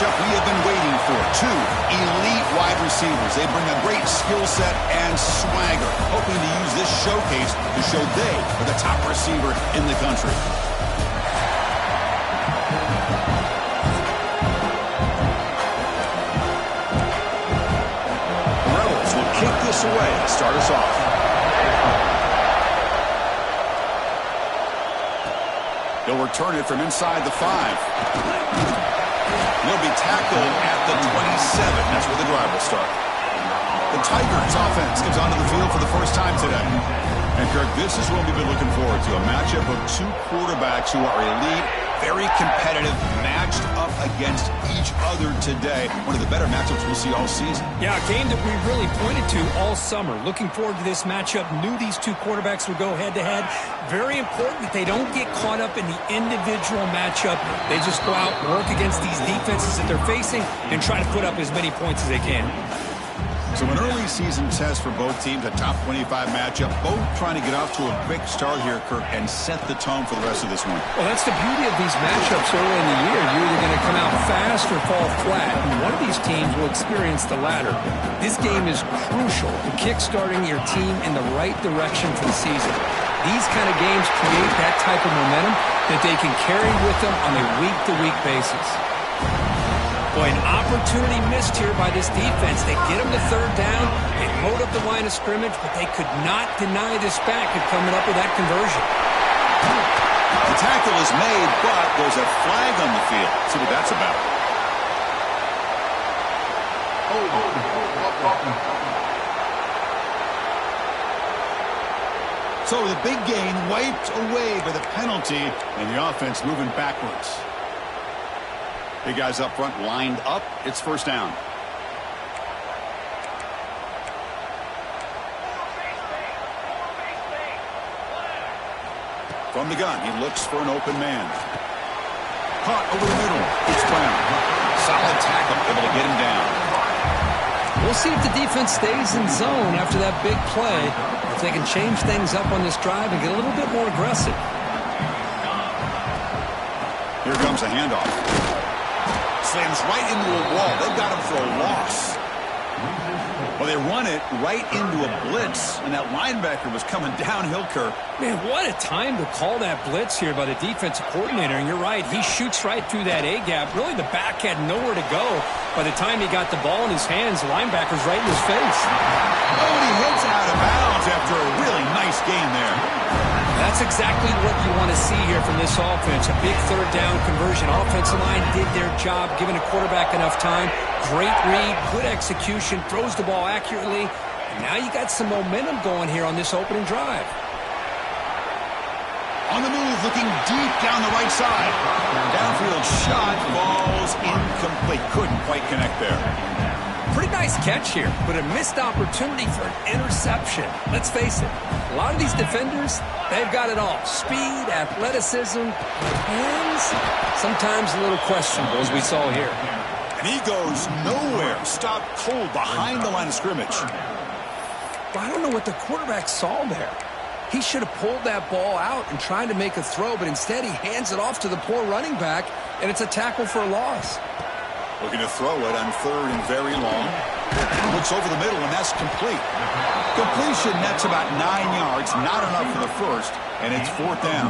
matchup we have been waiting for. Two elite wide receivers. They bring a great skill set and swagger, hoping to use this showcase to show they are the top receiver in the country. Rebels will kick this away to start us off. He'll return it from inside the 5. He'll be tackled at the 27. That's where the drive will start. The Tigers offense comes onto the field for the first time today. And, Kirk, this is what we've been looking forward to, a matchup of two quarterbacks who are elite, very competitive, matched up against each other today. One of the better matchups we'll see all season. Yeah, a game that we really pointed to all summer. Looking forward to this matchup. Knew these two quarterbacks would go head-to-head. Very important that they don't get caught up in the individual matchup. They just go out, work against these defenses that they're facing, and try to put up as many points as they can. So an early season test for both teams, a top 25 matchup, both trying to get off to a quick start here, Kirk, and set the tone for the rest of this one. Well, that's the beauty of these matchups early in the year. You're either going to come out fast or fall flat, and one of these teams will experience the latter. This game is crucial to kick-starting your team in the right direction for the season. These kind of games create that type of momentum that they can carry with them on a week-to-week basis. Boy, an opportunity missed here by this defense. They get them to third down. They load up the line of scrimmage, but they could not deny this back of coming up with that conversion. The tackle is made, but there's a flag on the field. See what that's about. So the big gain wiped away by the penalty, and the offense moving backwards. Big guys up front lined up. It's first down. From the gun, he looks for an open man. Caught over the middle. It's Brown. Solid tackle, able to get him down. We'll see if the defense stays in zone after that big play. If they can change things up on this drive and get a little bit more aggressive. Here comes a handoff. Slams right into a wall. They've got him for a loss. Well, they run it right into a blitz, and that linebacker was coming downhill, Kirk. Man, what a time to call that blitz here by the defensive coordinator. And you're right, he shoots right through that A-gap. Really, the back had nowhere to go. By the time he got the ball in his hands, the linebacker's right in his face. Oh, and he hits out of bounds after a really nice game there. That's exactly what you want to see here from this offense. A big third down conversion. Offensive line did their job, giving a quarterback enough time. Great read, good execution, throws the ball accurately. And now you got some momentum going here on this opening drive. On the move, looking deep down the right side. Downfield shot falls incomplete. Couldn't quite connect there. Pretty nice catch here, but a missed opportunity for an interception. Let's face it, a lot of these defenders, they've got it all. Speed, athleticism, hands, sometimes a little questionable, as we saw here. And he goes nowhere. Stopped cold behind the line of scrimmage. But I don't know what the quarterback saw there. He should have pulled that ball out and tried to make a throw, but instead he hands it off to the poor running back, and it's a tackle for a loss. Looking to throw it on third and very long. Looks over the middle, and that's complete. Completion, that's about 9 yards. Not enough for the first, and it's fourth down.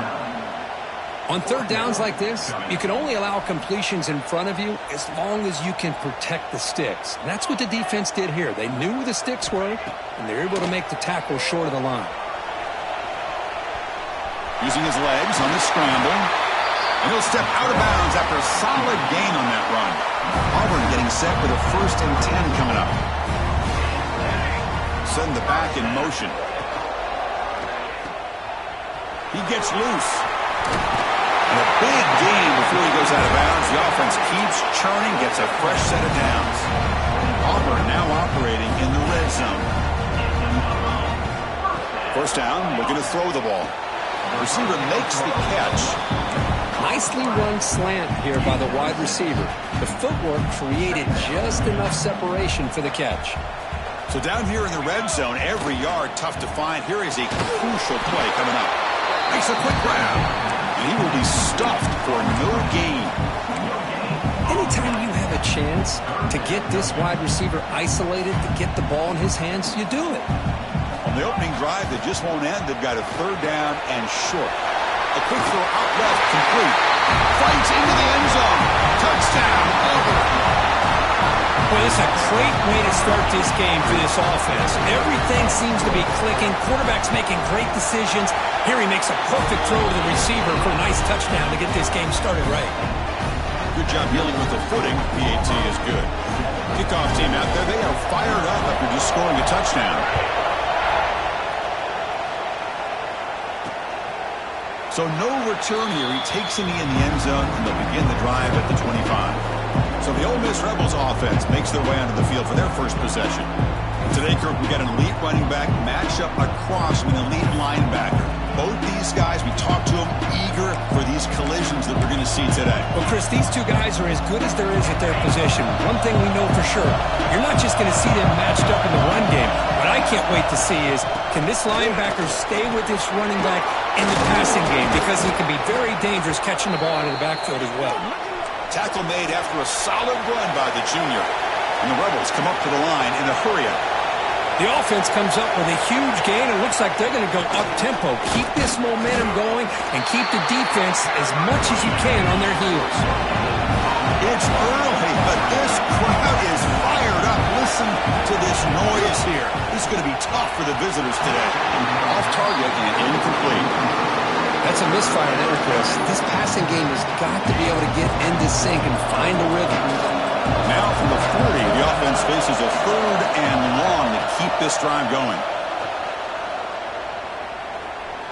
On third downs like this, you can only allow completions in front of you as long as you can protect the sticks. And that's what the defense did here. They knew where the sticks were, and they were able to make the tackle short of the line. Using his legs on the scramble. And he'll step out of bounds after a solid gain on that run. Auburn getting set with a 1st and 10 coming up. Send the back in motion. He gets loose. And a big gain before he goes out of bounds. The offense keeps churning, gets a fresh set of downs. Auburn now operating in the red zone. First down, looking to throw the ball. The receiver makes the catch. Nicely run slant here by the wide receiver. The footwork created just enough separation for the catch. So down here in the red zone, every yard tough to find. Here is a crucial play coming up. Makes a quick grab, and he will be stuffed for no gain. Anytime you have a chance to get this wide receiver isolated, to get the ball in his hands, you do it. On the opening drive that just won't end, they've got a third down and short. A quick throw out left, complete. Fights into the end zone. Touchdown, Auburn. Well, it's a great way to start this game for this offense. Everything seems to be clicking. Quarterback's making great decisions. Here he makes a perfect throw to the receiver for a nice touchdown to get this game started right. Good job dealing with the footing. PAT is good. Kickoff team out there, they are fired up after just scoring a touchdown. So no return here. He takes him in the end zone, and they'll begin the drive at the 25. So the Ole Miss Rebels offense makes their way onto the field for their first possession. Today, Kirk, we got an elite running back match up across from an elite linebacker. Both these guys, we talked to them, eager for these collisions that we're going to see today. Well, Chris, these two guys are as good as there is at their position. One thing we know for sure, you're not just going to see them matched up in the run game. What I can't wait to see is, can this linebacker stay with this running back in the passing game? Because he can be very dangerous catching the ball out of the backfield as well. Tackle made after a solid run by the junior. And the Rebels come up to the line in a hurry-up. The offense comes up with a huge gain. It looks like they're going to go up-tempo. Keep this momentum going and keep the defense as much as you can on their heels. It's early, but this crowd is fired up. Listen to this noise here. This is going to be tough for the visitors today. Off target and incomplete. That's a misfire there, Chris. This passing game has got to be able to get into sync and find a rhythm. Now from the 40, the offense faces a third and long to keep this drive going.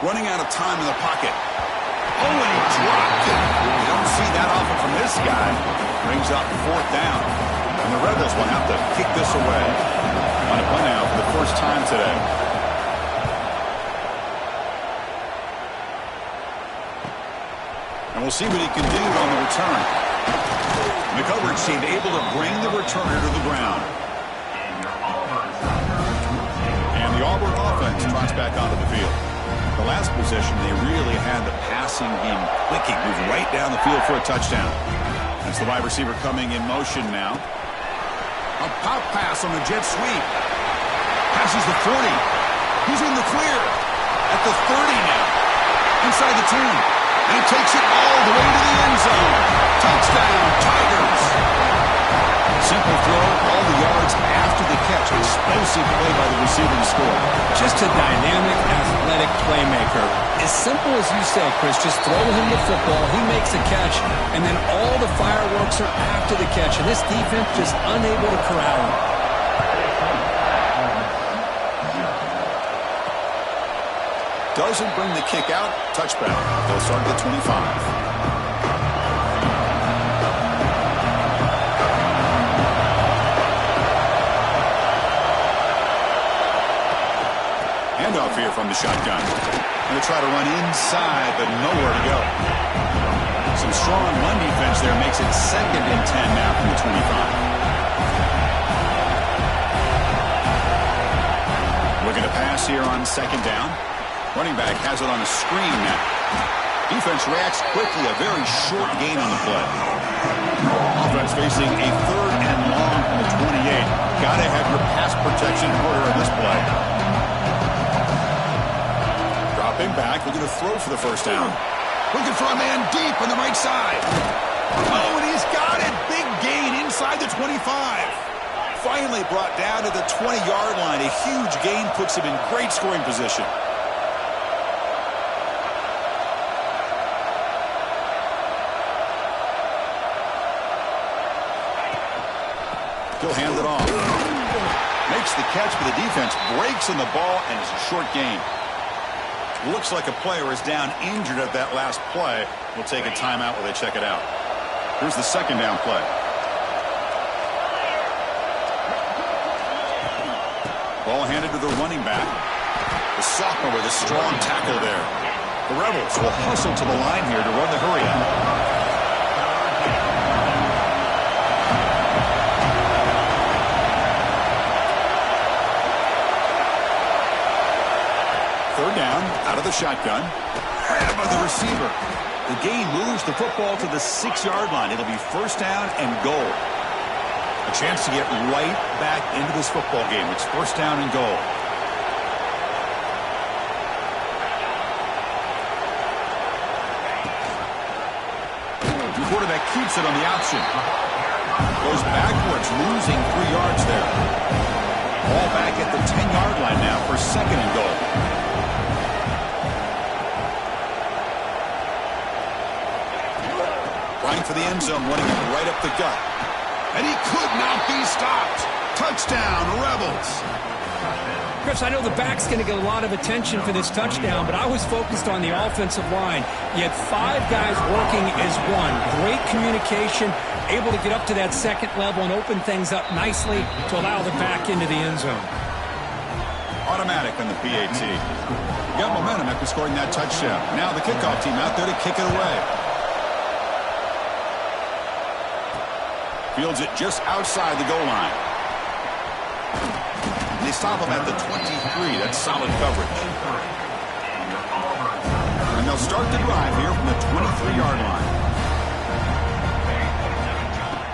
Running out of time in the pocket. Oh, and he dropped it. You don't see that often from this guy. Brings up fourth down. And the Rebels will have to kick this away. On a play now for the first time today. And we'll see what he can do on the return. The coverage team able to bring the returner to the ground. And the Auburn offense trots back onto the field. The last possession, they really had the passing game clicking. Moved right down the field for a touchdown. That's the wide receiver coming in motion now. A pop pass on the jet sweep. Passes the 40. He's in the clear. At the 30 now. Inside the 10. And he takes it all the way to the end zone. Touchdown, Tigers. Simple throw, all the yards after the catch. Explosive play by the receiver to score. Just a dynamic, athletic playmaker. As simple as you say, Chris, just throw him the football, he makes a catch, and then all the fireworks are after the catch. And this defense just unable to corral him. Doesn't bring the kick out. Touchback. They'll start at the 25. Handoff here from the shotgun. Going to try to run inside, but nowhere to go. Some strong run defense there makes it 2nd and 10 now from the 25. Looking to pass here on 2nd down. Running back has it on a screen now. Defense reacts quickly. A very short gain on the play. Offense facing a 3rd and long from the 28. Got to have your pass protection in order in this play. Dropping back, looking to throw for the first down. Looking for a man deep on the right side. Oh, and he's got it. Big gain inside the 25. Finally brought down to the 20-yard line. A huge gain puts him in great scoring position. He'll hand it off. Makes the catch, but the defense breaks in the ball, and it's a short gain. Looks like a player is down injured at that last play. We'll take a timeout while they check it out. Here's the 2nd down play. Ball handed to the running back. The sophomore with a strong tackle there. The Rebels will hustle to the line here to run the hurry-up. Third down, out of the shotgun. Grab by the receiver. The gain moves the football to the 6-yard line. It'll be 1st down and goal. A chance to get right back into this football game. It's first down and goal. The quarterback keeps it on the option. Goes backwards, losing 3 yards there. Ball back at the 10-yard line now for second and goal. Running for the end zone, running it right up the gut. And he could not be stopped. Touchdown, Rebels. Chris, I know the back's going to get a lot of attention for this touchdown, but I was focused on the offensive line. You had 5 guys working as one. Great communication, able to get up to that second level and open things up nicely to allow the back into the end zone. Automatic on the PAT. Got momentum after scoring that touchdown. Now the kickoff team out there to kick it away. Fields it just outside the goal line. They stop him at the 23. That's solid coverage. And they'll start the drive here from the 23-yard line.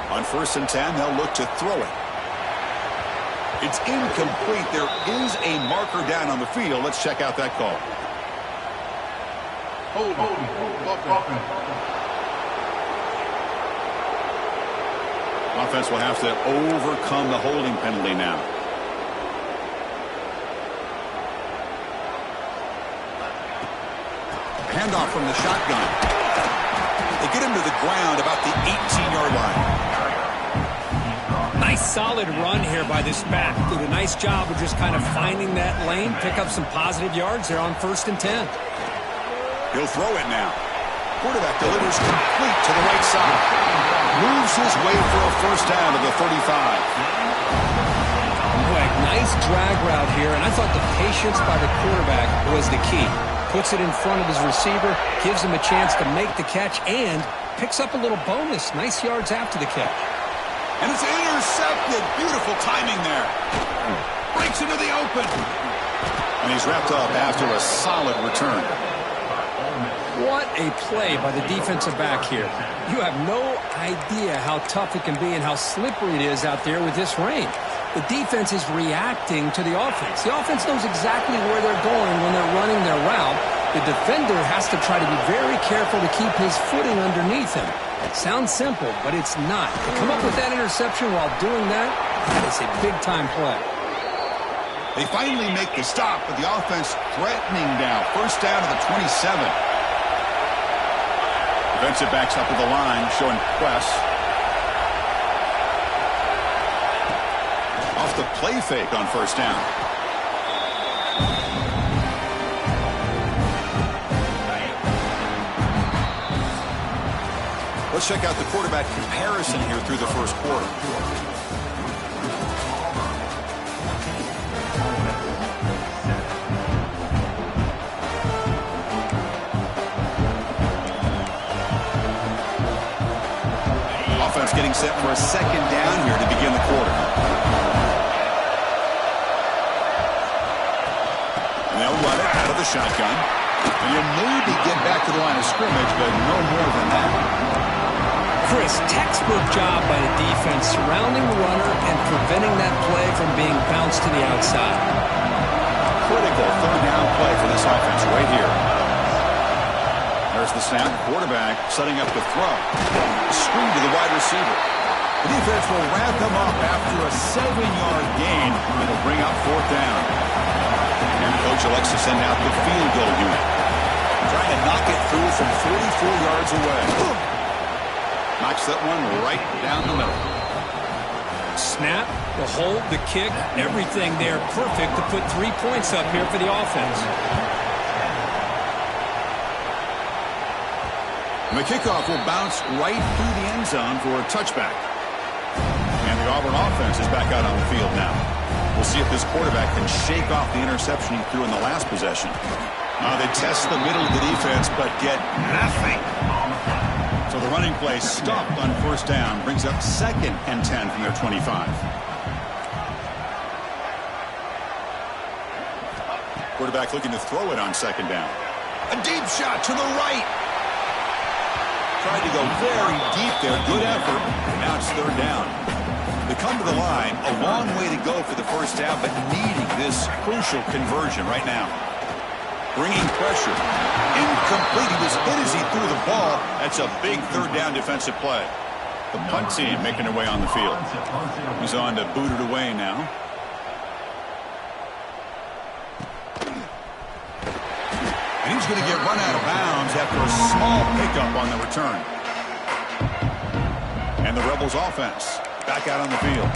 On 1st and 10, they'll look to throw it. It's incomplete. There is a marker down on the field. Let's check out that call. Offense will have to overcome the holding penalty now. Handoff from the shotgun. They get him to the ground about the 18-yard line. Nice solid run here by this back. Did a nice job of just kind of finding that lane, pick up some positive yards there on 1st and 10. He'll throw it now. Quarterback delivers complete to the right side. Moves his way for a first down to the 35. Boy, nice drag route here, and I thought the patience by the quarterback was the key. Puts it in front of his receiver, gives him a chance to make the catch, and picks up a little bonus. Nice yards after the catch. And it's intercepted. Beautiful timing there. Breaks into the open. And he's wrapped up after a solid return. What a play by the defensive back here. You have no idea how tough it can be and how slippery it is out there with this rain. The defense is reacting to the offense. The offense knows exactly where they're going when they're running their route. The defender has to try to be very careful to keep his footing underneath him. It sounds simple, but it's not. To come up with that interception while doing that, that is a big-time play. They finally make the stop, but the offense threatening now. First down to the 27. Defensive backs up at the line, showing press. Off the play fake on first down. Let's check out the quarterback comparison here through the first quarter. Offense getting set for a second down here to begin the quarter. And they'll run it out of the shotgun. And you'll maybe get back to the line of scrimmage, but no more than that. Chris, textbook job by the defense surrounding the runner and preventing that play from being bounced to the outside. Critical third down play for this offense right here. There's the snap. Quarterback setting up the throw. Screen to the wide receiver. The defense will wrap them up after a 7-yard gain. It'll bring up fourth down. And the coach elects to send out the field goal unit. Trying to knock it through from 44 yards away. Knocks that one right down the middle. Snap, the hold, the kick, everything there perfect to put 3 points up here for the offense. And the kickoff will bounce right through the end zone for a touchback. And the Auburn offense is back out on the field now. We'll see if this quarterback can shake off the interception he threw in the last possession. They test the middle of the defense, but get nothing. So the running play stopped on first down, brings up 2nd and 10 from their 25. Quarterback looking to throw it on 2nd down. A deep shot to the right. Tried to go very deep there. Good effort. And now it's 3rd down. The come to the line. A long way to go for the first down, but needing this crucial conversion right now. Bringing pressure. Incomplete. He was hit as he threw the ball. That's a big third down defensive play. The punt team making their way on the field. He's on to boot it away now. And he's going to get run out of bounds after a small pickup on the return. And the Rebels offense back out on the field.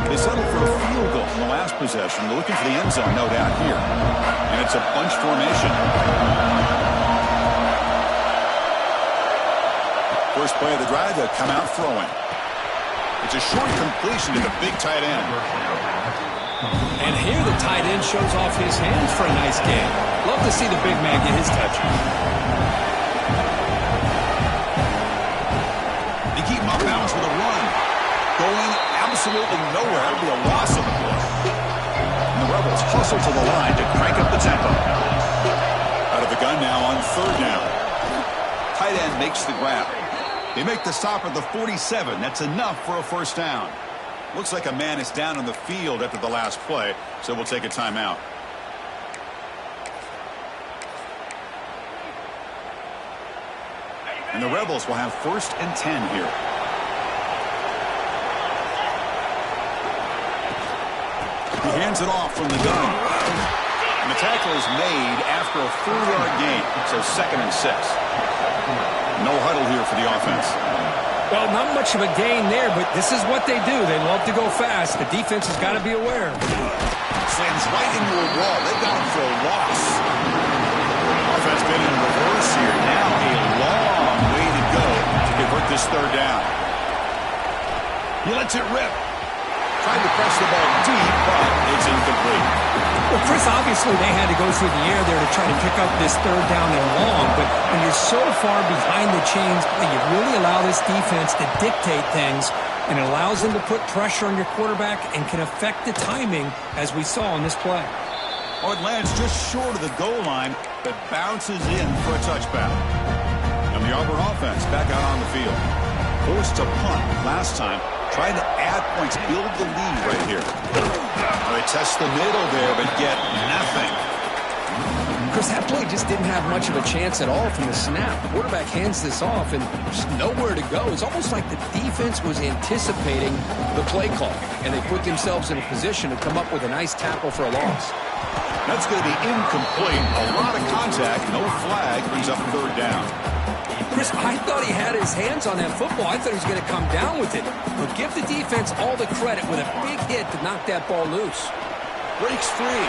They settled for a field goal in the last possession. They're looking for the end zone, no doubt, here. And it's a bunch formation. First play of the drive, they'll come out throwing. It's a short completion to the big tight end. And here the tight end shows off his hands for a nice game. Love to see the big man get his touch. They keep him off balance with a run. Going absolutely nowhere. It'll be a loss of the play. And the Rebels hustle to the line to crank up the tempo. Out of the gun now on third down. Tight end makes the grab. They make the stop at the 47. That's enough for a first down. Looks like a man is down on the field after the last play, so we'll take a timeout. And the Rebels will have 1st and 10 here. He hands it off from the gun. And the tackle is made after a 4-yard gain, so 2nd and 6. No huddle here for the offense. Well, not much of a gain there, but this is what they do. They love to go fast. The defense has got to be aware. Slams right into a wall. They've got him for a loss. Offense been in reverse here. Now a long way to go to convert this third down. He lets it rip. Tried to press the ball deep, but it's incomplete. Well, Chris, obviously they had to go through the air there to try to pick up this third down and long, but when you're so far behind the chains, you really allow this defense to dictate things, and it allows them to put pressure on your quarterback and can affect the timing, as we saw in this play. Oh, it lands just short of the goal line, but bounces in for a touchback. And the Auburn offense back out on the field. Forced to punt last time. Trying to add points, build the lead right here. They test the middle there, but get nothing. Chris, that play just didn't have much of a chance at all from the snap. The quarterback hands this off, and just nowhere to go. It's almost like the defense was anticipating the play call, and they put themselves in a position to come up with a nice tackle for a loss. That's going to be incomplete. A lot of contact, no flag, brings up third down. Chris, I thought he had his hands on that football. I thought he was going to come down with it. But give the defense all the credit with a big hit to knock that ball loose. Breaks free.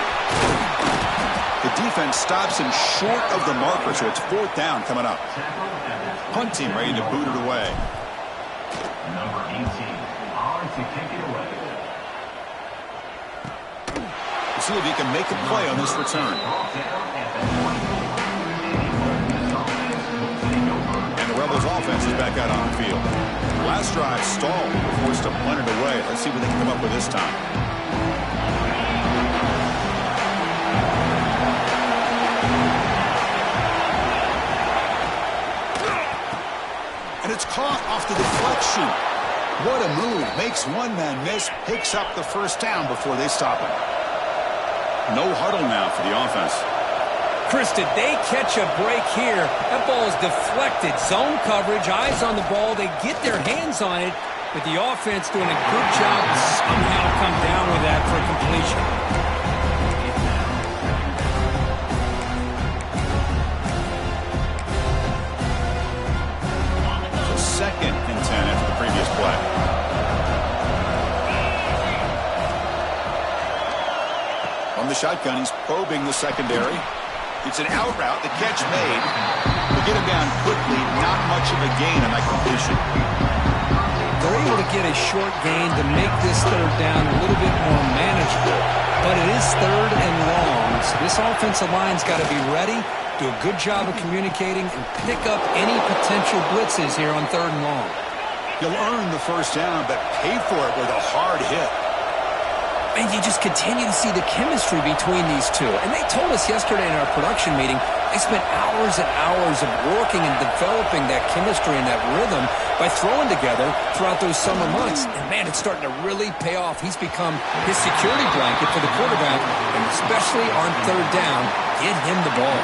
The defense stops him short of the marker, so it's 4th down coming up. Punt team ready to boot it away. Number 18, on to kick it away. We'll see if he can make a play on this return. Rebels offense is back out on the field. Last drive stalled. Forced to punt it away. Let's see what they can come up with this time. And it's caught off the deflection. What a move. Makes one man miss. Picks up the first down before they stop him. No huddle now for the offense. Chris, did they catch a break here? That ball is deflected. Zone coverage, eyes on the ball. They get their hands on it, but the offense doing a good job to somehow come down with that for completion. So 2nd and 10 after the previous play. On the shotgun, he's probing the secondary. It's an out route, the catch made. They get him down quickly, not much of a gain on that completion. They're able to get a short gain to make this third down a little bit more manageable. But it is 3rd and long, so this offensive line's got to be ready, do a good job of communicating, and pick up any potential blitzes here on 3rd and long. You'll earn the first down, but pay for it with a hard hit. And you just continue to see the chemistry between these two. And they told us yesterday in our production meeting, they spent hours and hours of working and developing that chemistry and that rhythm by throwing together throughout those summer months. And, man, it's starting to really pay off. He's become his security blanket for the quarterback, and especially on third down, get him the ball.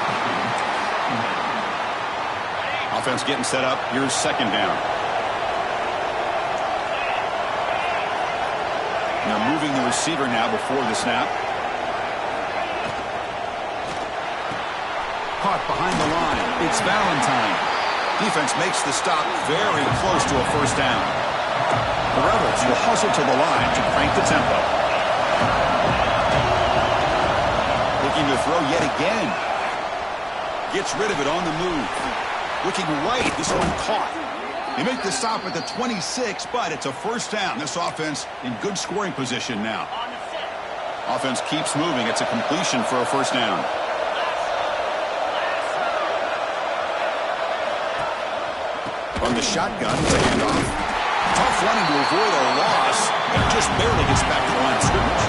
Offense getting set up. Here's second down. They're moving the receiver now before the snap. Caught behind the line. It's Valentine. Defense makes the stop very close to a first down. The Rebels will hustle to the line to crank the tempo. Looking to throw yet again. Gets rid of it on the move. Looking right. This one caught. They make the stop at the 26, but it's a first down. This offense in good scoring position now. Offense keeps moving. It's a completion for a first down. From the shotgun, it's a handoff. Tough running to avoid a loss, and just barely gets back to the line of scrimmage.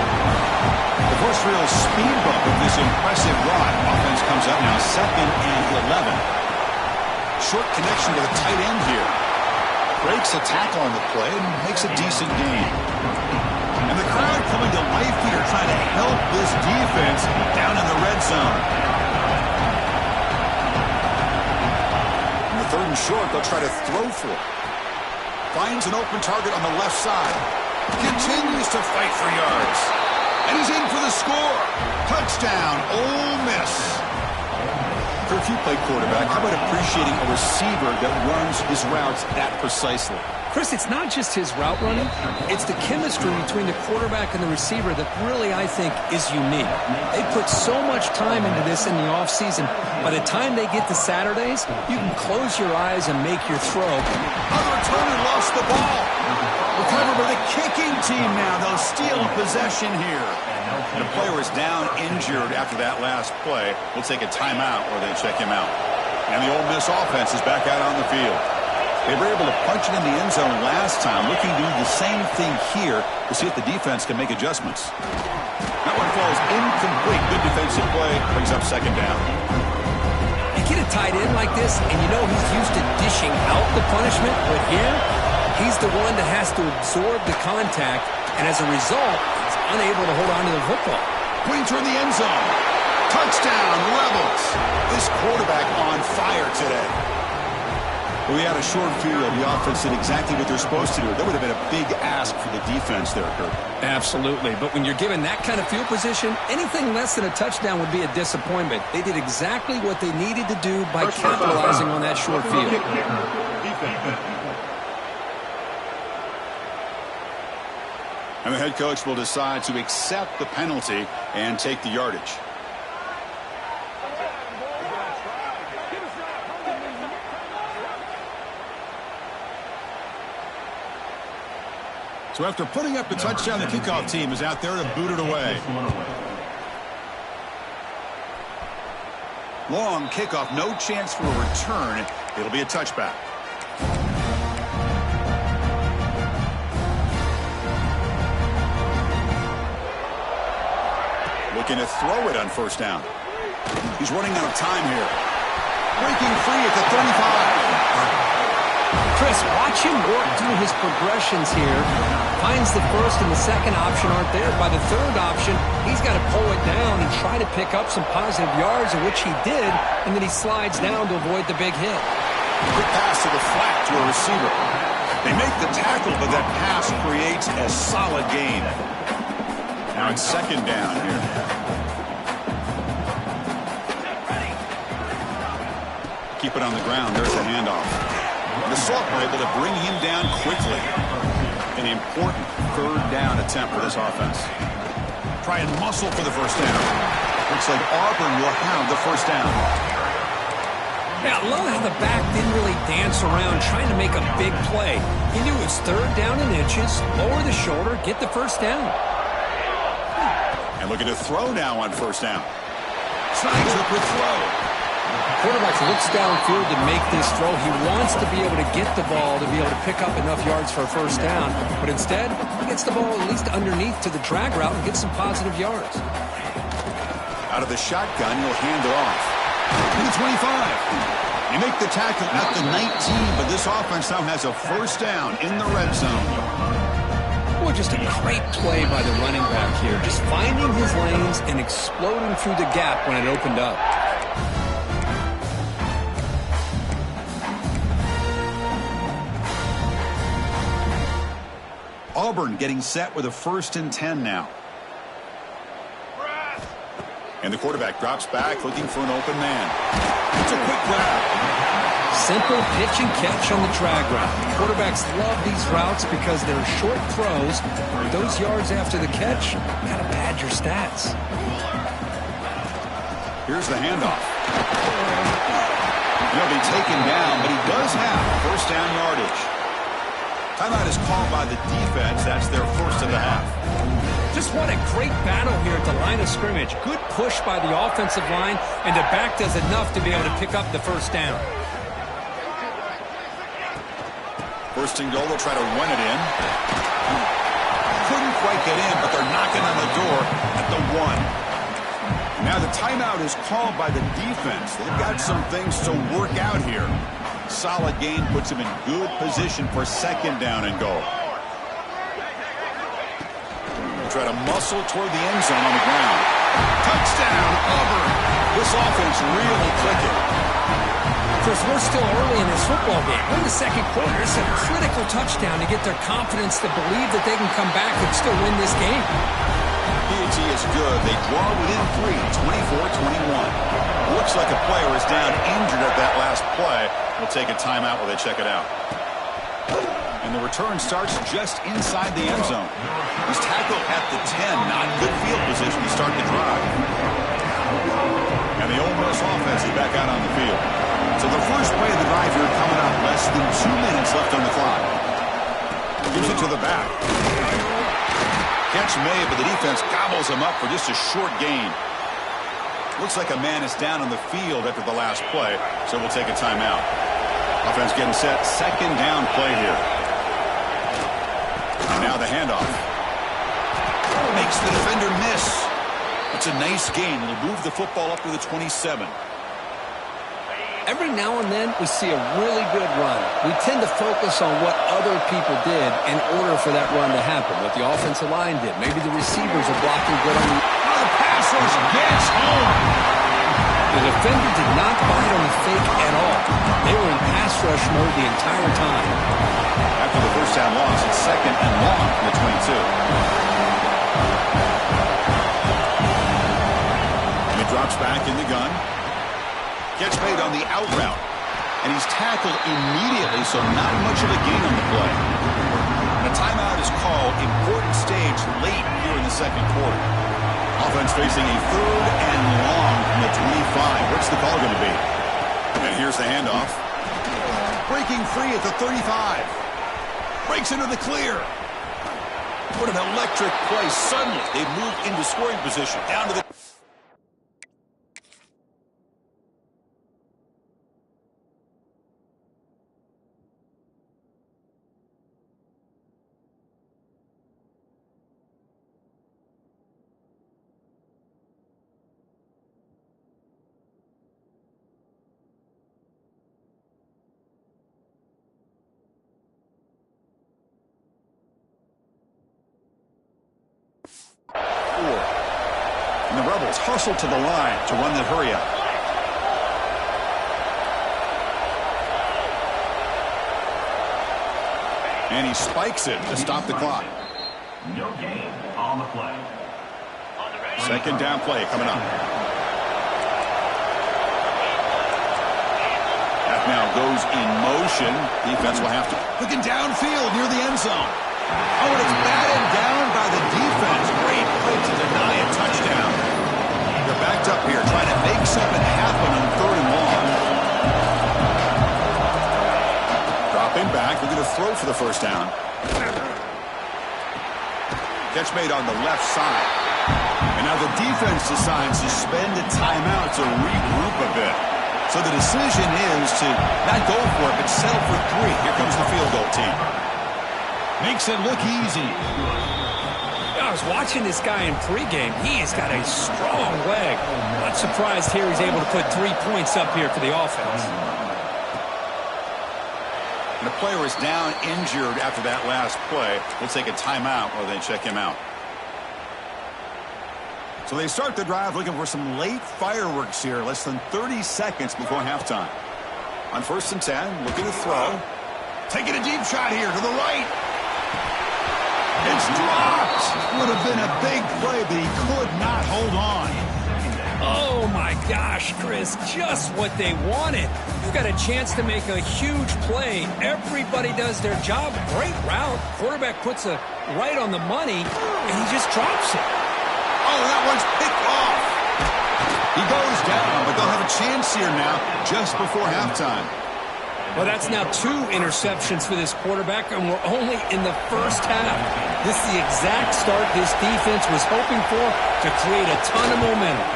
The first real speed bump of this impressive run. Offense comes up now 2nd and 11. Short connection to the tight end here. Breaks a tackle on the play and makes a decent gain. And the crowd coming to life here, trying to help this defense down in the red zone. In the 3rd and short, they'll try to throw for it. Finds an open target on the left side. Continues to fight for yards. And he's in for the score. Touchdown, Ole Miss. If you play quarterback, how about appreciating a receiver that runs his routes that precisely? Chris, it's not just his route running. It's the chemistry between the quarterback and the receiver that really, I think, is unique. They put so much time into this in the offseason. By the time they get to Saturdays, you can close your eyes and make your throw. Another returner lost the ball. Recovered by the kicking team now. They'll steal possession here. And the player is down injured after that last play. We'll take a timeout or they check him out. And the Ole Miss offense is back out on the field. They were able to punch it in the end zone last time, looking to do the same thing here to see if the defense can make adjustments. That one falls incomplete. Good defensive play. Brings up second down. You get a tight end like this, and you know he's used to dishing out the punishment, but here, he's the one that has to absorb the contact, and as a result, he's unable to hold on to the football. Pointer in the end zone. Touchdown, Rebels. This quarterback on fire today. We had a short field. The offense did exactly what they're supposed to do. That would have been a big ask for the defense there, Kurt. Absolutely. But when you're given that kind of field position, anything less than a touchdown would be a disappointment. They did exactly what they needed to do by capitalizing on that short field. And the head coach will decide to accept the penalty and take the yardage. So after putting up the touchdown, the kickoff team is out there to boot it away. Long kickoff, no chance for a return. It'll be a touchback. Looking to throw it on first down. He's running out of time here. Breaking free at the 35. Chris, watch him work through his progressions here. Finds the first and the second option aren't there. By the third option, he's got to pull it down and try to pick up some positive yards, which he did, and then he slides down to avoid the big hit. Quick pass to the flat to a receiver. They make the tackle, but that pass creates a solid gain. Now it's second down here. Keep it on the ground. There's the handoff. The Sophomore able to bring him down quickly. An important third down attempt for this offense. Try and muscle for the first down. Looks like Auburn will have the first down. Yeah, I love how the back didn't really dance around trying to make a big play. He knew it was third down in inches, lower the shoulder, get the first down. And looking to throw now on first down. Signs a quick throw. Quarterback looks downfield to make this throw. He wants to be able to get the ball to be able to pick up enough yards for a first down, but instead, he gets the ball at least underneath to the drag route and gets some positive yards. Out of the shotgun, he'll hand it off. To the 25. You make the tackle at the 19, but this offense now has a first down in the red zone. Boy, just a great play by the running back here. Just finding his lanes and exploding through the gap when it opened up. Auburn getting set with a 1st and 10 now. And the quarterback drops back looking for an open man. It's a quick grab. Simple pitch and catch on the drag route. Quarterbacks love these routes because they're short throws. Those yards after the catch, gotta pad your stats. Here's the handoff. He'll be taken down, but he does have first down yardage. Timeout is called by the defense. That's their first of the half. Just what a great battle here at the line of scrimmage. Good push by the offensive line, and the back does enough to be able to pick up the first down. First and goal, they'll try to run it in. Couldn't quite get in, but they're knocking on the door at the 1. Now the timeout is called by the defense. They've got some things to work out here. Solid gain puts him in good position for second down and goal. Try to muscle toward the end zone on the ground. Touchdown, Auburn. This offense really clicking. Chris, we're still early in this football game. We're in the second quarter. It's a critical touchdown to get their confidence to believe that they can come back and still win this game. P&T is good. They draw within 3, 24-21. Looks like a player is down injured at that last play. We'll take a timeout while they check it out. And the return starts just inside the end zone. He's tackled at the 10. Not good field position to start the drive. And the Ole Miss offense is back out on the field. So the first play of the drive here coming up. Less than 2 minutes left on the clock. Gives it to the back. Catch made, but the defense gobbles him up for just a short gain. Looks like a man is down on the field after the last play, so we'll take a timeout. Offense getting set. Second down play here. And now the handoff. Makes the defender miss. It's a nice gain. It'll move the football up to the 27. Every now and then, we see a really good run. We tend to focus on what other people did in order for that run to happen, what the offensive line did. Maybe the receivers are blocking good on the... Oh, the pass rush gets home. The defender did not bite on the fake at all. They were in pass rush mode the entire time. After the first down loss, it's second and long from the 22. And he drops back in the gun. Gets made on the out route. And he's tackled immediately, so not much of a gain on the play. And a timeout is called. Important stage late here in the second quarter. Offense facing a third and long from the 25. What's the call going to be? And here's the handoff. Breaking free at the 35. Breaks into the clear. What an electric play. Suddenly, they move into scoring position. Down to the... And the Rebels hustle to the line to run the hurry up. And he spikes it to stop the clock. No gain on the play. Second down play coming up. That now goes in motion. Defense will have to... Looking downfield near the end zone. Oh, and it's batted down by the defense. Great play to deny a touchdown. They're backed up here trying to make something happen on third and long. Dropping back. We're going to throw for the first down. Catch made on the left side. And now the defense decides to spend a timeout to regroup a bit. So the decision is to not go for it, but settle for 3. Here comes the field goal team. Makes it look easy. I was watching this guy in pregame. He has got a strong leg. Not surprised here he's able to put 3 points up here for the offense. And the player is down injured after that last play. We'll take a timeout while they check him out. So they start the drive looking for some late fireworks here, less than 30 seconds before halftime. On 1st and 10, looking to throw. Taking a deep shot here to the right. It's dropped. Would have been a big play, but he could not hold on. Oh, my gosh, Chris, just what they wanted. You got a chance to make a huge play. Everybody does their job. Great route. Quarterback puts it right on the money, and he just drops it. Oh, that one's picked off. He goes down, but they'll have a chance here now just before halftime. Well, that's now 2 interceptions for this quarterback, and we're only in the first half. This is the exact start this defense was hoping for to create a ton of momentum.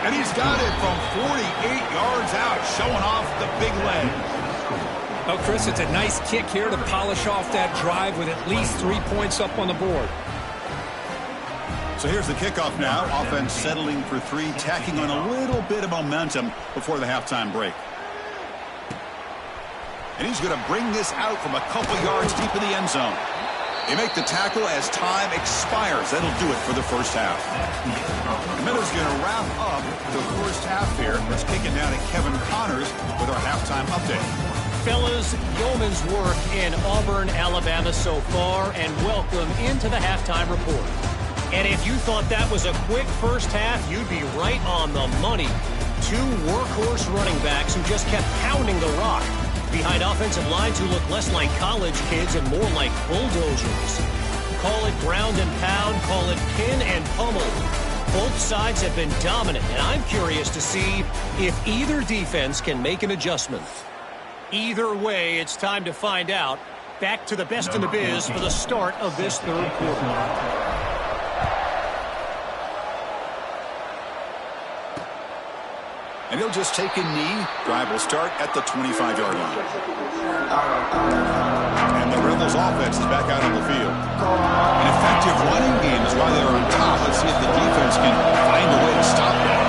And he's got it from 48 yards out, showing off the big leg. Oh, Chris, it's a nice kick here to polish off that drive with at least 3 points up on the board. So here's the kickoff now. Offense settling for 3, tacking on a little bit of momentum before the halftime break. And he's going to bring this out from a couple yards deep in the end zone. They make the tackle as time expires. That'll do it for the first half. Miller's going to wrap up the first half here. Let's kick it down to Kevin Connors with our halftime update. Fellas, yeoman's work in Auburn, Alabama so far, and welcome into the halftime report. And if you thought that was a quick first half, you'd be right on the money. 2 workhorse running backs who just kept pounding the rock behind offensive lines who look less like college kids and more like bulldozers. Call it ground and pound, call it pin and pummel. Both sides have been dominant, and I'm curious to see if either defense can make an adjustment. Either way, it's time to find out. Back to the best in the biz for the start of this third quarter. And he'll just take a knee. Drive will start at the 25-yard line. And the Rebels offense is back out on the field. An effective running game is why they're on top. Let's see if the defense can find a way to stop that.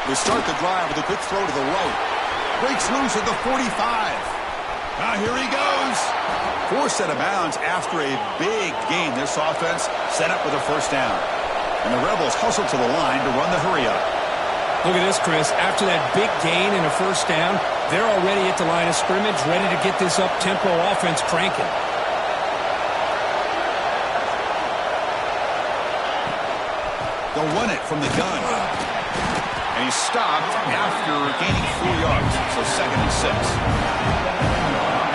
They start the drive with a quick throw to the right. Breaks loose at the 45. Now here he goes. Forced out of bounds after a big gain. This offense set up with a first down. And the Rebels hustle to the line to run the hurry-up. Look at this, Chris. After that big gain and a first down, they're already at the line of scrimmage, ready to get this up-tempo offense cranking. They'll run it from the gun. And he's stopped after gaining 4 yards. So 2nd and 6.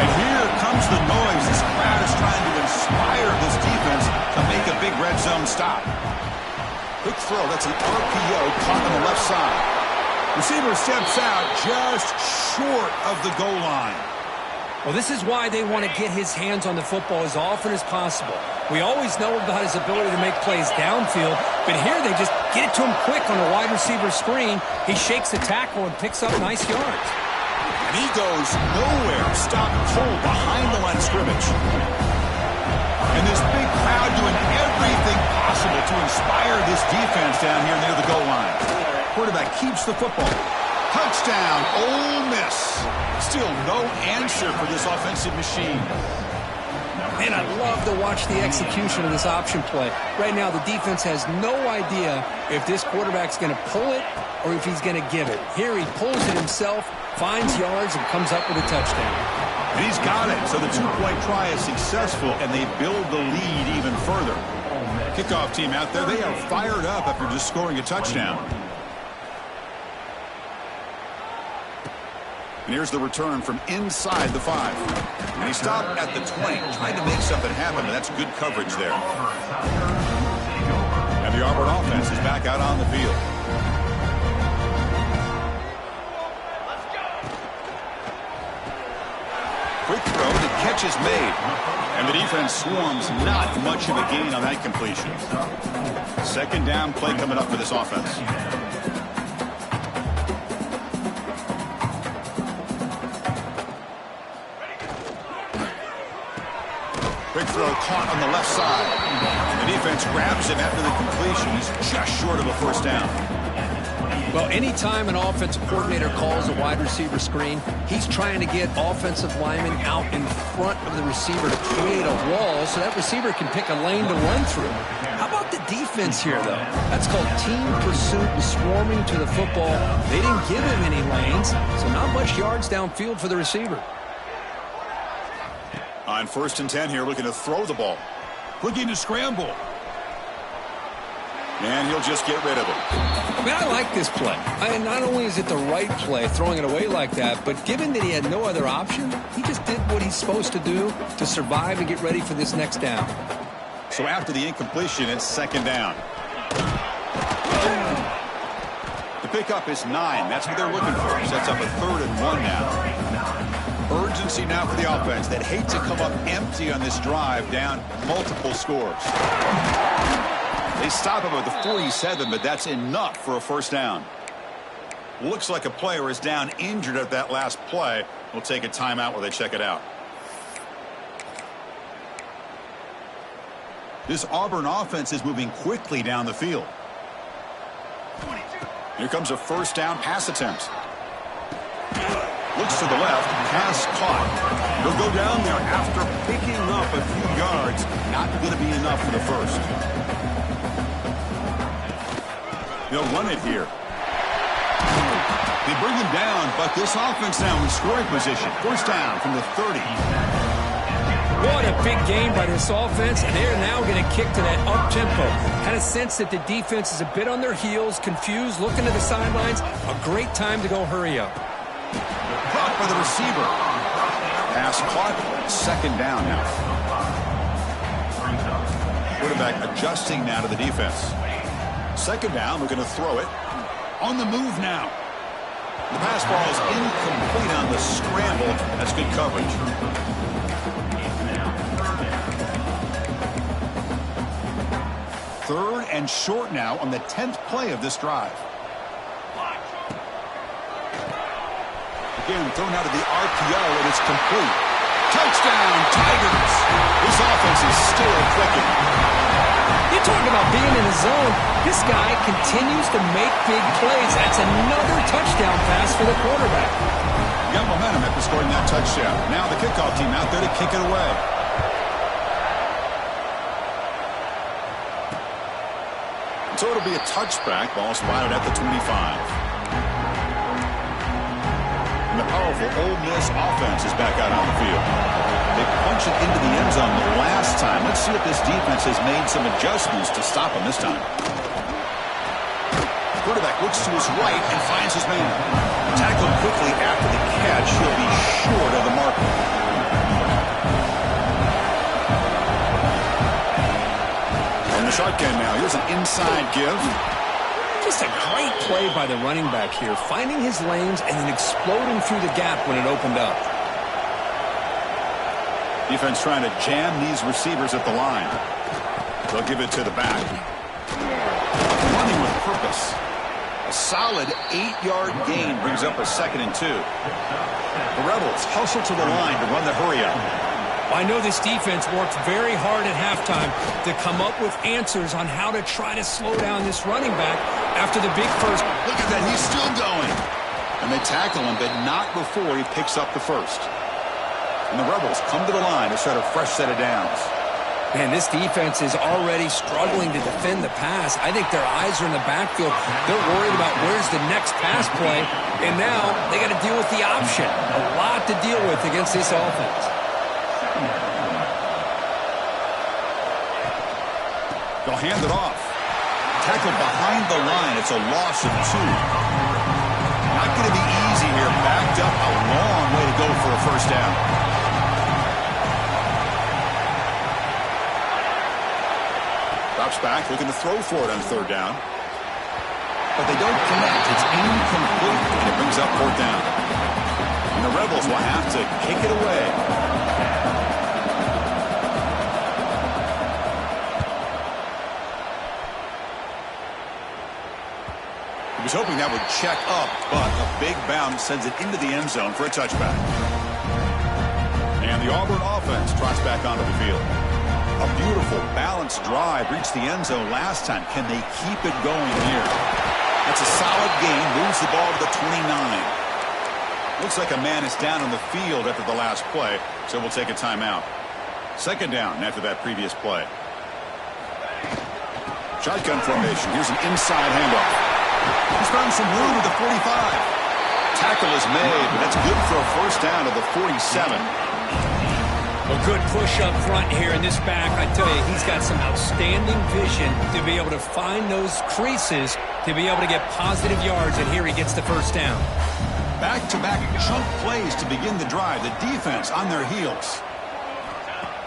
And here comes the noise. This crowd is trying to inspire this defense to make a big red zone stop. Quick throw. That's an RPO caught on the left side. Receiver steps out just short of the goal line. Well, this is why they want to get his hands on the football as often as possible. We always know about his ability to make plays downfield, but here they just get it to him quick on a wide receiver screen. He shakes the tackle and picks up nice yards. And he goes nowhere. Stopped cold behind the line of scrimmage. And this big crowd doing everything possible to inspire this defense down here near the goal line. Quarterback keeps the football. Touchdown, Ole Miss. Still no answer for this offensive machine. Man, I love to watch the execution of this option play. Right now, the defense has no idea if this quarterback's going to pull it or if he's going to give it. Here he pulls it himself, finds yards, and comes up with a touchdown. And he's got it. So the two-point try is successful, and they build the lead even further. Kickoff team out there, they are fired up after just scoring a touchdown. And here's the return from inside the 5. And he stopped at the 20, trying to make something happen, and that's good coverage there. And the Auburn offense is back out on the field. Quick throw to catch is made. And the defense swarms, not much of a gain on that completion. Second down play coming up for this offense. Quick throw caught on the left side. The defense grabs him after the completion. He's just short of a first down. Well, anytime an offensive coordinator calls a wide receiver screen, he's trying to get offensive linemen out in front of the receiver to create a wall so that receiver can pick a lane to run through. How about the defense here, though? That's called team pursuit and swarming to the football. They didn't give him any lanes, so not much yards downfield for the receiver. On 1st and 10 here, looking to throw the ball. Looking to scramble. And he'll just get rid of it. I mean, I like this play. Not only is it the right play, throwing it away like that, but given that he had no other option, he just did what he's supposed to do to survive and get ready for this next down. So after the incompletion, it's second down. The pickup is 9. That's what they're looking for. Sets up a 3rd and 1 now. Urgency now for the offense that hate to come up empty on this drive, down multiple scores. They stop him at the 47, but that's enough for a first down. Looks like a player is down injured at that last play. We'll take a timeout while they check it out. This Auburn offense is moving quickly down the field. Here comes a first down pass attempt. Looks to the left, pass caught. He'll go down there after picking up a few yards. Not going to be enough for the first. They'll run it here. They bring him down, but this offense now in scoring position. First down from the 30. What a big game by this offense, and they're now going to kick to that up-tempo. Kind of sense that the defense is a bit on their heels, confused, looking to the sidelines. A great time to go hurry up. Caught by the receiver. Pass caught. Second down now. Quarterback adjusting now to the defense. Second down, we're going to throw it. On the move now. The pass ball is incomplete on the scramble. That's good coverage. Third and short now on the 10th play of this drive. Again, thrown out of the RPO, and it's complete. Touchdown, Tigers! This offense is still clicking. You talk about being in the zone. This guy continues to make big plays. That's another touchdown pass for the quarterback. Got momentum after scoring that touchdown. Now the kickoff team out there to kick it away. So it'll be a touchback. Ball spotted at the 25. And the powerful Ole Miss offense is back out on the field. They punch it into the end zone the last time. Let's see if this defense has made some adjustments to stop him this time. Quarterback looks to his right and finds his man. Tackled quickly after the catch. He'll be short of the marker. And the shotgun now. Here's an inside give. Just a great play by the running back here, finding his lanes and then exploding through the gap when it opened up. Defense trying to jam these receivers at the line. They'll give it to the back. Running with purpose. A solid 8-yard gain brings up a 2nd and 2. The Rebels hustle to the line to run the hurry up. I know this defense worked very hard at halftime to come up with answers on how to try to slow down this running back after the big first. Look at that, he's still going. And they tackle him, but not before he picks up the first. And the Rebels come to the line to start a fresh set of downs. Man, this defense is already struggling to defend the pass. I think their eyes are in the backfield. They're worried about where's the next pass play. And now they got to deal with the option. A lot to deal with against this offense. They'll hand it off. Tackled behind the line. It's a loss of 2. Not going to be easy here. Backed up a long way to go for a first down. Drops back, looking to throw for it on 3rd down. But they don't connect. It's incomplete, and it brings up 4th down. And the Rebels will have to kick it away. was hoping that would check up, but a big bounce sends it into the end zone for a touchback. And the Auburn offense trots back onto the field. A beautiful, balanced drive reached the end zone last time. Can they keep it going here? That's a solid gain. Moves the ball to the 29. Looks like a man is down on the field after the last play, so we'll take a timeout. Second down after that previous play. Shotgun formation. Here's an inside handoff. He's found some room at the 45. Tackle is made, but that's good for a first down to the 47. A good push up front here in this back. I tell you, he's got some outstanding vision to be able to find those creases, to be able to get positive yards, and here he gets the first down. Back-to-back chunk plays to begin the drive. The defense on their heels.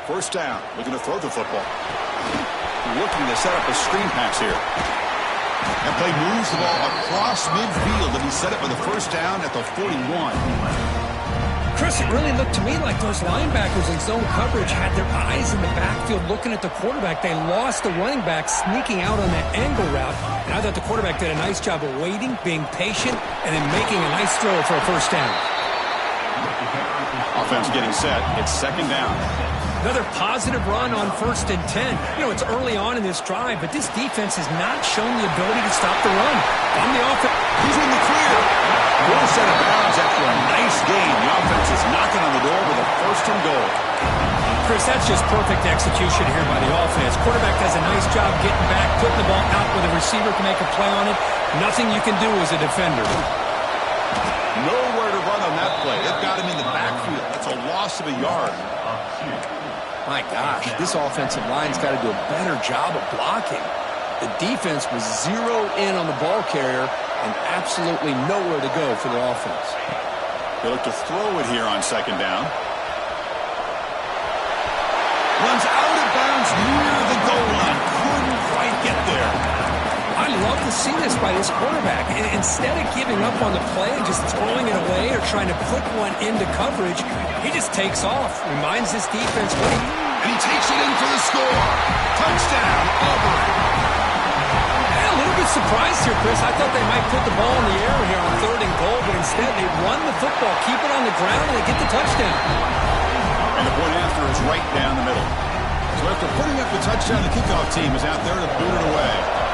First down, looking to throw the football. Looking to set up a screen pass here. That play moves the ball across midfield, and he set it with a first down at the 41. Chris, it really looked to me like those linebackers in zone coverage had their eyes in the backfield looking at the quarterback. They lost the running back sneaking out on that angle route. And I thought the quarterback did a nice job of waiting, being patient, and then making a nice throw for a first down. Offense getting set. It's second down. Another positive run on 1st and 10. You know, it's early on in this drive, but this defense has not shown the ability to stop the run. On the offense, he's in the clear. Forced out of bounds after a nice gain. The offense is knocking on the door with a first and goal. Chris, that's just perfect execution here by the offense. Quarterback does a nice job getting back, putting the ball out where the receiver can make a play on it. Nothing you can do as a defender. Nowhere to run on that play. It got him in the backfield. That's a loss of a yard. My gosh, this offensive line's got to do a better job of blocking. The defense was zeroed in on the ball carrier and absolutely nowhere to go for the offense. They look to throw it here on second down. Runs out of bounds near the goal line. Couldn't quite get there. I love to see this by this quarterback. Instead of giving up on the play and just throwing it away or trying to put one into coverage, he just takes off. Reminds this defense what he... And he takes it in for the score. Touchdown, Auburn. A little bit surprised here, Chris. I thought they might put the ball in the air here on 3rd and goal, but instead they run the football, keep it on the ground, and they get the touchdown. And the point after is right down the middle. So after putting up the touchdown, the kickoff team is out there to boot it away.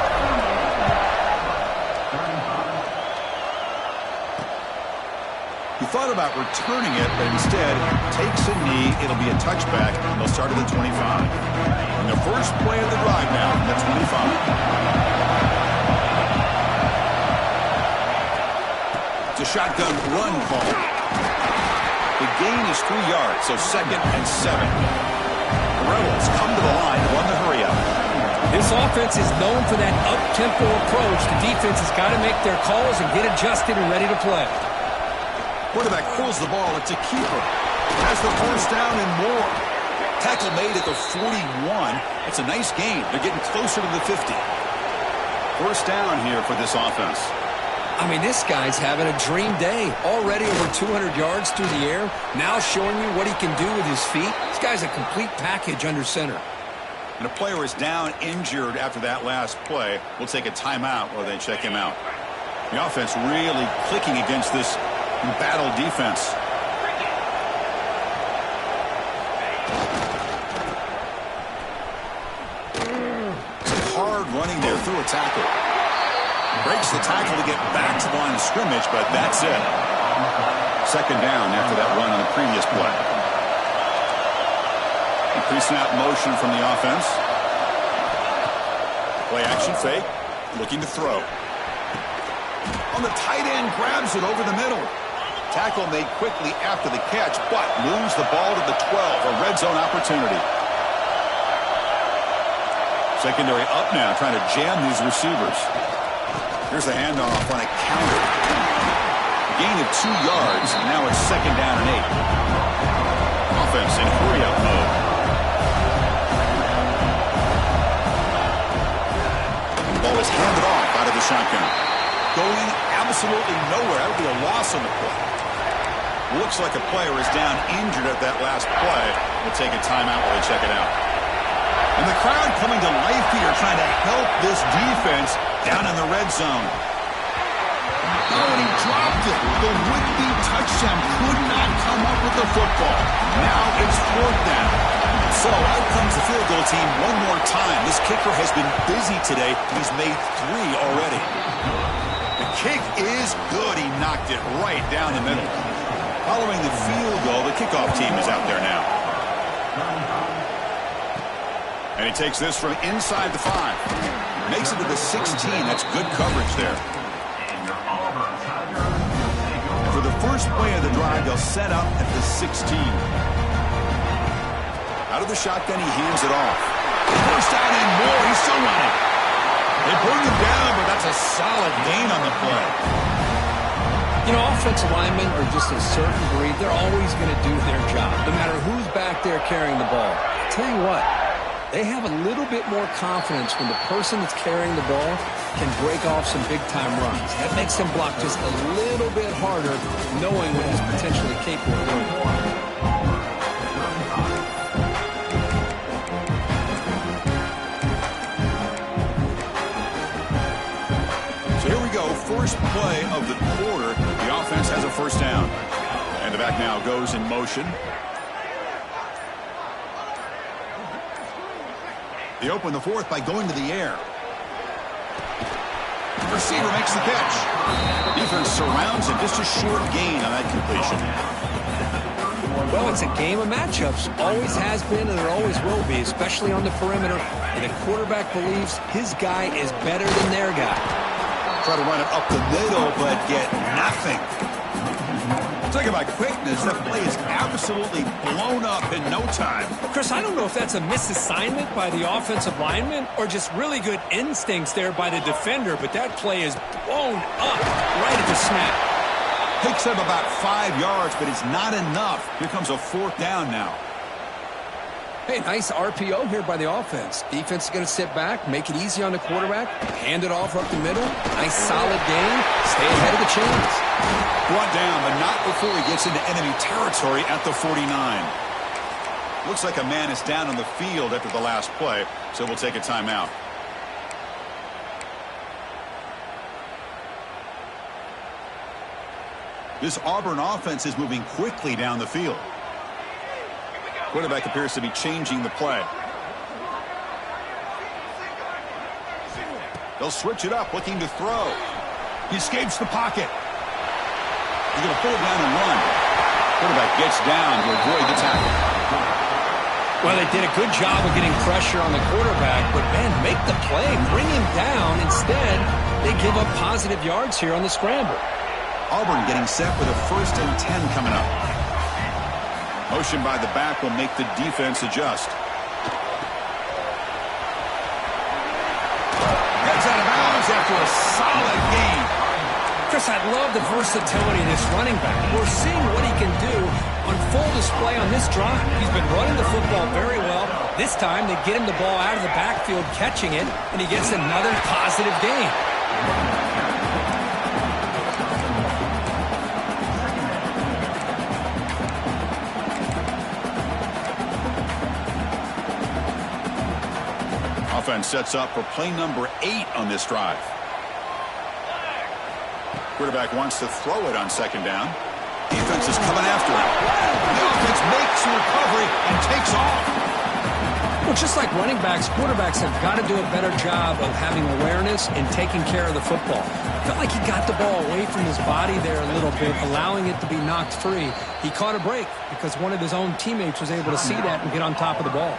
He thought about returning it, but instead takes a knee. It'll be a touchback. They'll start at the 25. And the first play of the drive now, the 25. It's a shotgun run call. The gain is 3 yards, so 2nd and 7. The Rebels come to the line to run the hurry up. This offense is known for that up-tempo approach. The defense has got to make their calls and get adjusted and ready to play. Quarterback pulls the ball. It's a keeper. Has the first down and more. Tackle made at the 41. It's a nice gain. They're getting closer to the 50. First down here for this offense. I mean, this guy's having a dream day. Already over 200 yards through the air. Now showing you what he can do with his feet. This guy's a complete package under center. And a player is down injured after that last play. We'll take a timeout while they check him out. The offense really clicking against this battle defense. Some hard running there through a tackle. Breaks the tackle to get back to the line of scrimmage, but that's it. Second down after that run on the previous play. Pre-snap motion from the offense. Play action fake. Looking to throw. On the tight end, grabs it over the middle. Tackle made quickly after the catch, but moves the ball to the 12. A red zone opportunity. Secondary up now, trying to jam these receivers. Here's the handoff on a counter. Gain of 2 yards. Now it's second down and 8. Offense in hurry-up mode. The ball is handed off out of the shotgun. Going absolutely nowhere. That would be a loss on the play. Looks like a player is down injured at that last play. We'll take a timeout while they check it out. And the crowd coming to life here, trying to help this defense down in the red zone. Oh, and he dropped it. The would-be touchdown could not come up with the football. Now it's 4th down. So out comes the field goal team one more time. This kicker has been busy today. He's made 3 already. The kick is good. He knocked it right down the middle. Following the field goal, the kickoff team is out there now. And he takes this from inside the 5. Makes it to the 16. That's good coverage there. And for the first play of the drive, they'll set up at the 16. Out of the shotgun, he hands it off. First down and more. He's still running. They bring him down, but that's a solid gain on the play. You know, offensive linemen are just a certain breed. They're always going to do their job, no matter who's back there carrying the ball. I'll tell you what, they have a little bit more confidence when the person that's carrying the ball can break off some big-time runs. That makes them block just a little bit harder, knowing what he's potentially capable of doing. First play of the quarter, the offense has a first down. And the back now goes in motion. They open the 4th by going to the air. Receiver makes the catch. Defense surrounds him. Just a short gain on that completion. Well, it's a game of matchups. Always has been and it always will be, especially on the perimeter. And the quarterback believes his guy is better than their guy. Try to run it up the middle, but get nothing. Talking about quickness, that play is absolutely blown up in no time. Chris, I don't know if that's a misassignment by the offensive lineman or just really good instincts there by the defender, but that play is blown up right at the snap. Picks up about 5 yards, but it's not enough. Here comes a 4th down now. Hey, nice RPO here by the offense. Defense is going to sit back, make it easy on the quarterback, hand it off up the middle. Nice solid gain. Stay ahead of the chains. Brought down, but not before he gets into enemy territory at the 49. Looks like a man is down on the field after the last play, so we'll take a timeout. This Auburn offense is moving quickly down the field. Quarterback appears to be changing the play. They'll switch it up, looking to throw. He escapes the pocket. He's going to pull it down and run. Quarterback gets down to avoid the tackle. Well, they did a good job of getting pressure on the quarterback, but, man, make the play. Bring him down. Instead, they give up positive yards here on the scramble. Auburn getting set with a 1st and 10 coming up. Motion by the back will make the defense adjust. Gets out of bounds after a solid gain. Chris, I love the versatility of this running back. We're seeing what he can do on full display on this drive. He's been running the football very well. This time, they get him the ball out of the backfield, catching it, and he gets another positive gain. Offense sets up for play number 8 on this drive. Quarterback wants to throw it on 2nd down. Defense is coming after him. The offense makes a recovery and takes off. Well, just like running backs, quarterbacks have got to do a better job of having awareness and taking care of the football. I felt like he got the ball away from his body there a little bit, allowing it to be knocked free. He caught a break because one of his own teammates was able to see that and get on top of the ball.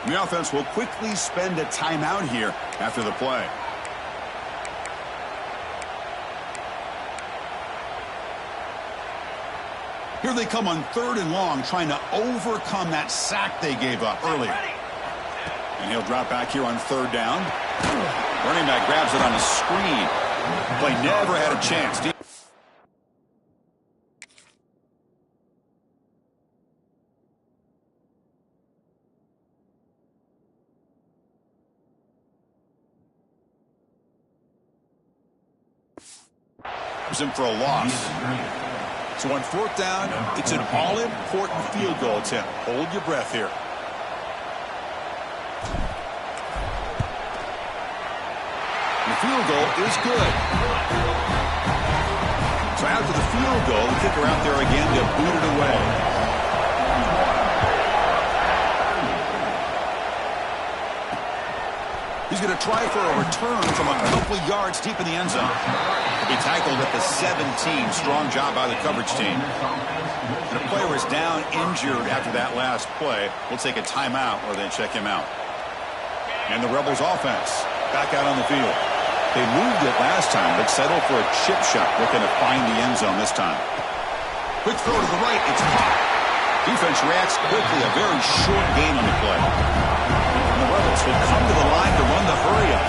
The offense will quickly spend a timeout here after the play. Here they come on 3rd and long, trying to overcome that sack they gave up earlier. And he'll drop back here on 3rd down. Running back grabs it on a screen. Play never had a chance. Him for a loss. So on 4th down, it's an all-important field goal attempt. Hold your breath here. The field goal is good. So after the field goal, the kicker out there again to boot it away. He's going to try for a return from a couple yards deep in the end zone. He tackled at the 17. Strong job by the coverage team. And a player is down injured after that last play. We'll take a timeout or then check him out. And the Rebels offense back out on the field. They moved it last time, but settled for a chip shot, looking to find the end zone this time. Quick throw to the right. It's caught. Defense reacts quickly. A very short gain on the play. And the Rebels will come to the line to run the hurry-up.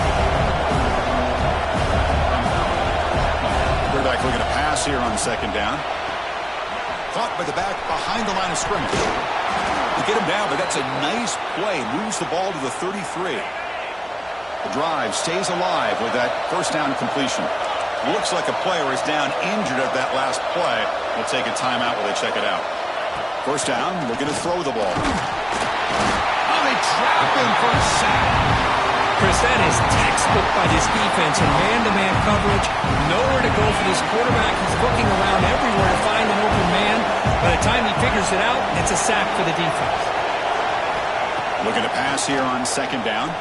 Quarterback looking to pass here on second down. Caught by the back behind the line of scrimmage. They get him down, but that's a nice play. Moves the ball to the 33. The drive stays alive with that first down completion. Looks like a player is down injured at that last play. We'll take a timeout while they check it out. First down, looking to throw the ball. Oh, they trap him for a sack. Chris, that is textbook by this defense in man-to-man coverage. Nowhere to go for this quarterback. He's looking around everywhere to find an open man. By the time he figures it out, it's a sack for the defense. Looking to pass here on second down.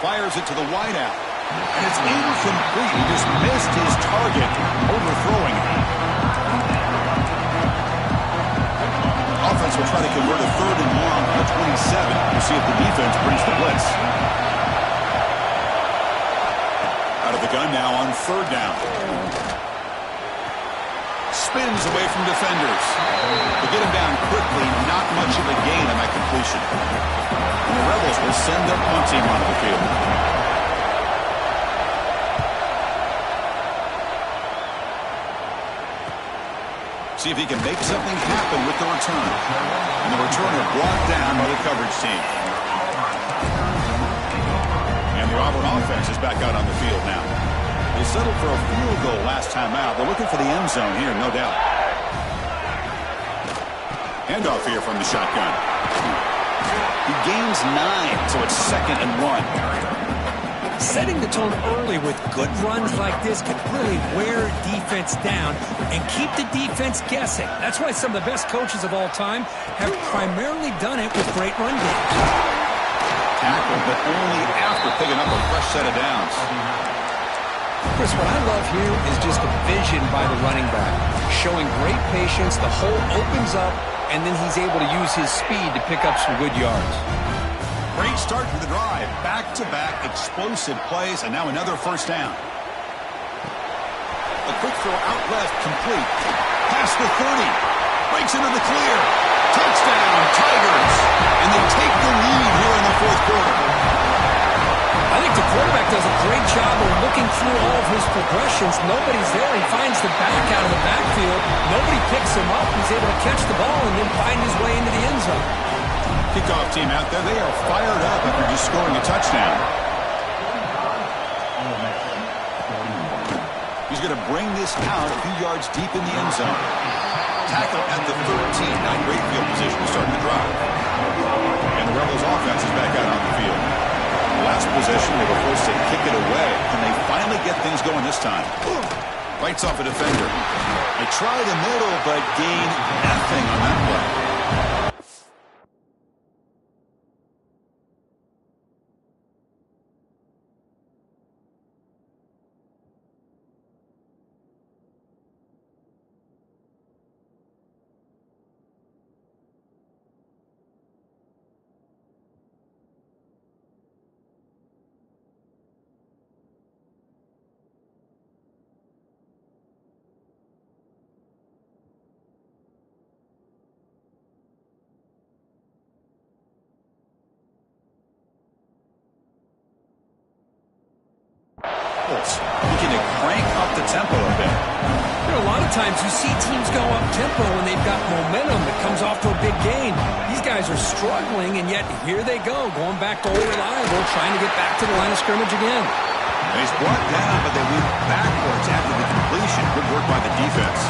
Fires it to the wideout. And it's incomplete. He just missed his target, overthrowing it. Offense will try to convert a 3rd and long on the 27. We'll see if the defense brings the blitz. Out of the gun now on 3rd down. Spins away from defenders. They get him down quickly. Not much of a gain on that completion. And the Rebels will send their punt team onto the field. See if he can make something happen with the return. And the returner brought down by the coverage team. And the Auburn offense is back out on the field now. They settled for a field goal last time out. They're looking for the end zone here, no doubt. Handoff here from the shotgun. He gains 9, so it's 2nd and 1. Setting the tone early with good runs like this can really wear defense down and keep the defense guessing. That's why some of the best coaches of all time have primarily done it with great run games. Tackle, but only after picking up a fresh set of downs. Chris, what I love here is just the vision by the running back. Showing great patience, the hole opens up, and then he's able to use his speed to pick up some good yards. Great start to the drive. Back-to-back explosive plays, and now another first down. A quick throw out left, complete. Past the 30. Breaks into the clear. Touchdown, Tigers. And they take the lead here in the 4th quarter. I think the quarterback does a great job of looking through all of his progressions. Nobody's there. He finds the back out of the backfield. Nobody picks him up. He's able to catch the ball and then find his way into the end zone. Kickoff team out there. They are fired up after just scoring a touchdown. He's going to bring this out a few yards deep in the end zone. Tackle at the 13. Now great field position to start the drive. And the Rebels offense is back out on the field. Last possession, they were forced to kick it away, and they finally get things going this time. Bites off a defender. They try the middle, but gain nothing on that play. Looking to crank up the tempo a bit. You know, a lot of times you see teams go up tempo when they've got momentum that comes off to a big gain. These guys are struggling, and yet here they go, going back to old reliable, trying to get back to the line of scrimmage again. And he's brought down, but they move backwards after the completion. Good work by the defense.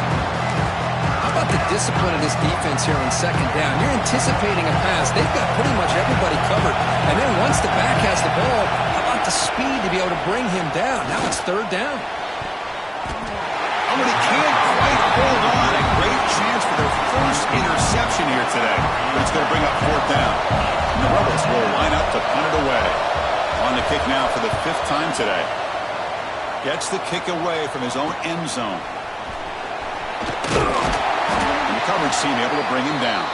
How about the discipline of this defense here on second down? You're anticipating a pass. They've got pretty much everybody covered. And then once the back has the ball, how about the speed to be able to bring him down? Now it's 3rd down. Oh, but he can't quite hold on. A great chance for their first interception here today. But it's going to bring up fourth down. And the Rebels will line up to punt it away. On the kick now for the 5th time today. Gets the kick away from his own end zone. And the coverage team able to bring him down.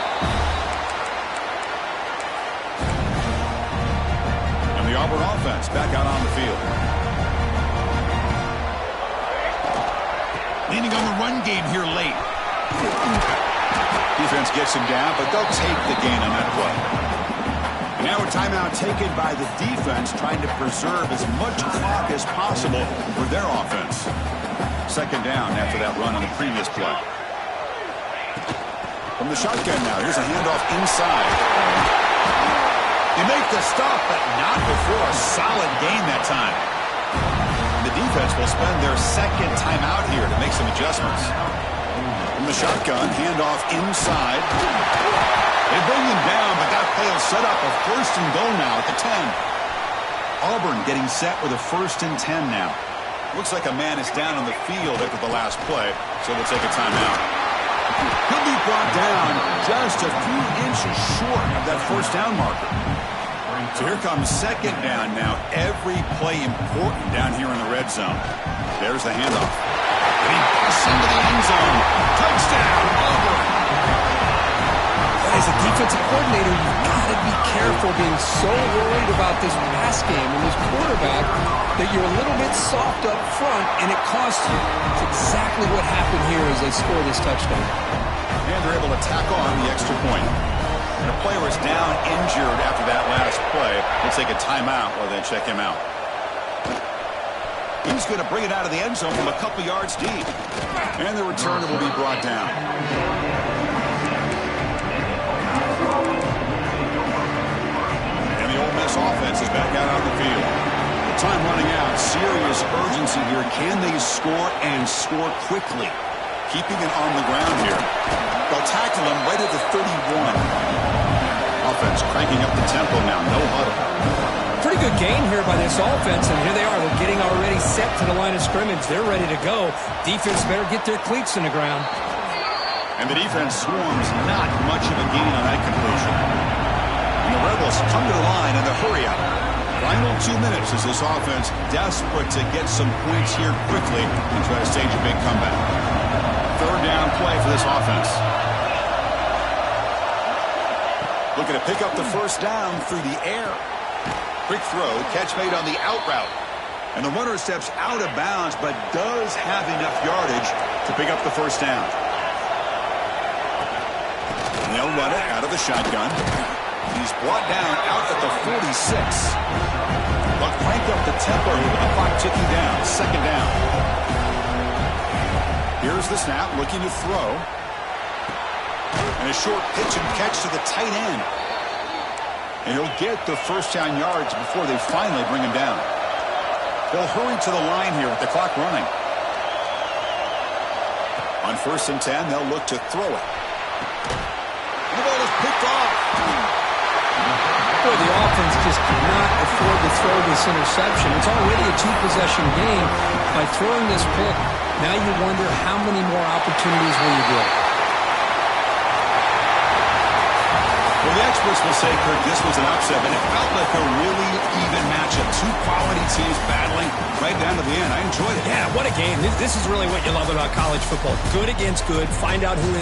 And the Auburn offense back out on the field. Leaning on the run game here late. Defense gets him down, but they'll take the gain on that play. Now a timeout taken by the defense, trying to preserve as much clock as possible for their offense. Second down after that run on the previous play. From the shotgun now, here's a handoff inside. They make the stop, but not before a solid gain that time. The defense will spend their second timeout here to make some adjustments. From the shotgun, handoff inside. They bring him down, but that play will set up a 1st and goal now at the 10. Auburn getting set with a 1st and 10 now. Looks like a man is down on the field after the last play, so they'll take a timeout. He'll be brought down just a few inches short of that 1st down marker. So here comes 2nd down now. Every play important down here in the red zone. There's the handoff. And he busts into the end zone. Touchdown, Auburn. As a defensive coordinator, you've got to be careful being so worried about this pass game and this quarterback that you're a little bit soft up front, and it costs you. It's exactly what happened here as they score this touchdown. And they're able to tack on the extra point. And a player is down injured after that last play. They'll take a timeout while they check him out. He's going to bring it out of the end zone from a couple yards deep. And the returner will be brought down. This offense is back out on the field. The time running out. Serious urgency here. Can they score and score quickly? Keeping it on the ground here. They'll tackle him right at the 31. Offense cranking up the tempo now. No huddle. Pretty good gain here by this offense, and here they are. They're getting already set to the line of scrimmage. They're ready to go. Defense better get their cleats in the ground. And the defense swarms. Not much of a gain on that conclusion. The Rebels come to the line in the hurry up. Final 2 minutes as this offense desperate to get some points here quickly and try to stage a big comeback. 3rd down play for this offense. Looking to pick up the 1st down through the air. Quick throw, catch made on the out route. And the runner steps out of bounds but does have enough yardage to pick up the 1st down. And they'll run it out of the shotgun. He's brought down out at the 46. But crank up the tempo with the clock ticking down. 2nd down. Here's the snap, looking to throw. And a short pitch and catch to the tight end. And he'll get the 1st down yards before they finally bring him down. They'll hurry to the line here with the clock running. On 1st and 10, they'll look to throw it. And the ball is picked off. Boy, the offense just cannot afford to throw this interception. It's already a 2-possession game. By throwing this pick, now you wonder how many more opportunities will you get. Well, the experts will say, Kirk, this was an upset, but it felt like a really even matchup. 2 quality teams battling right down to the end. I enjoyed it. Yeah, what a game. This is really what you love about college football. Good against good. Find out who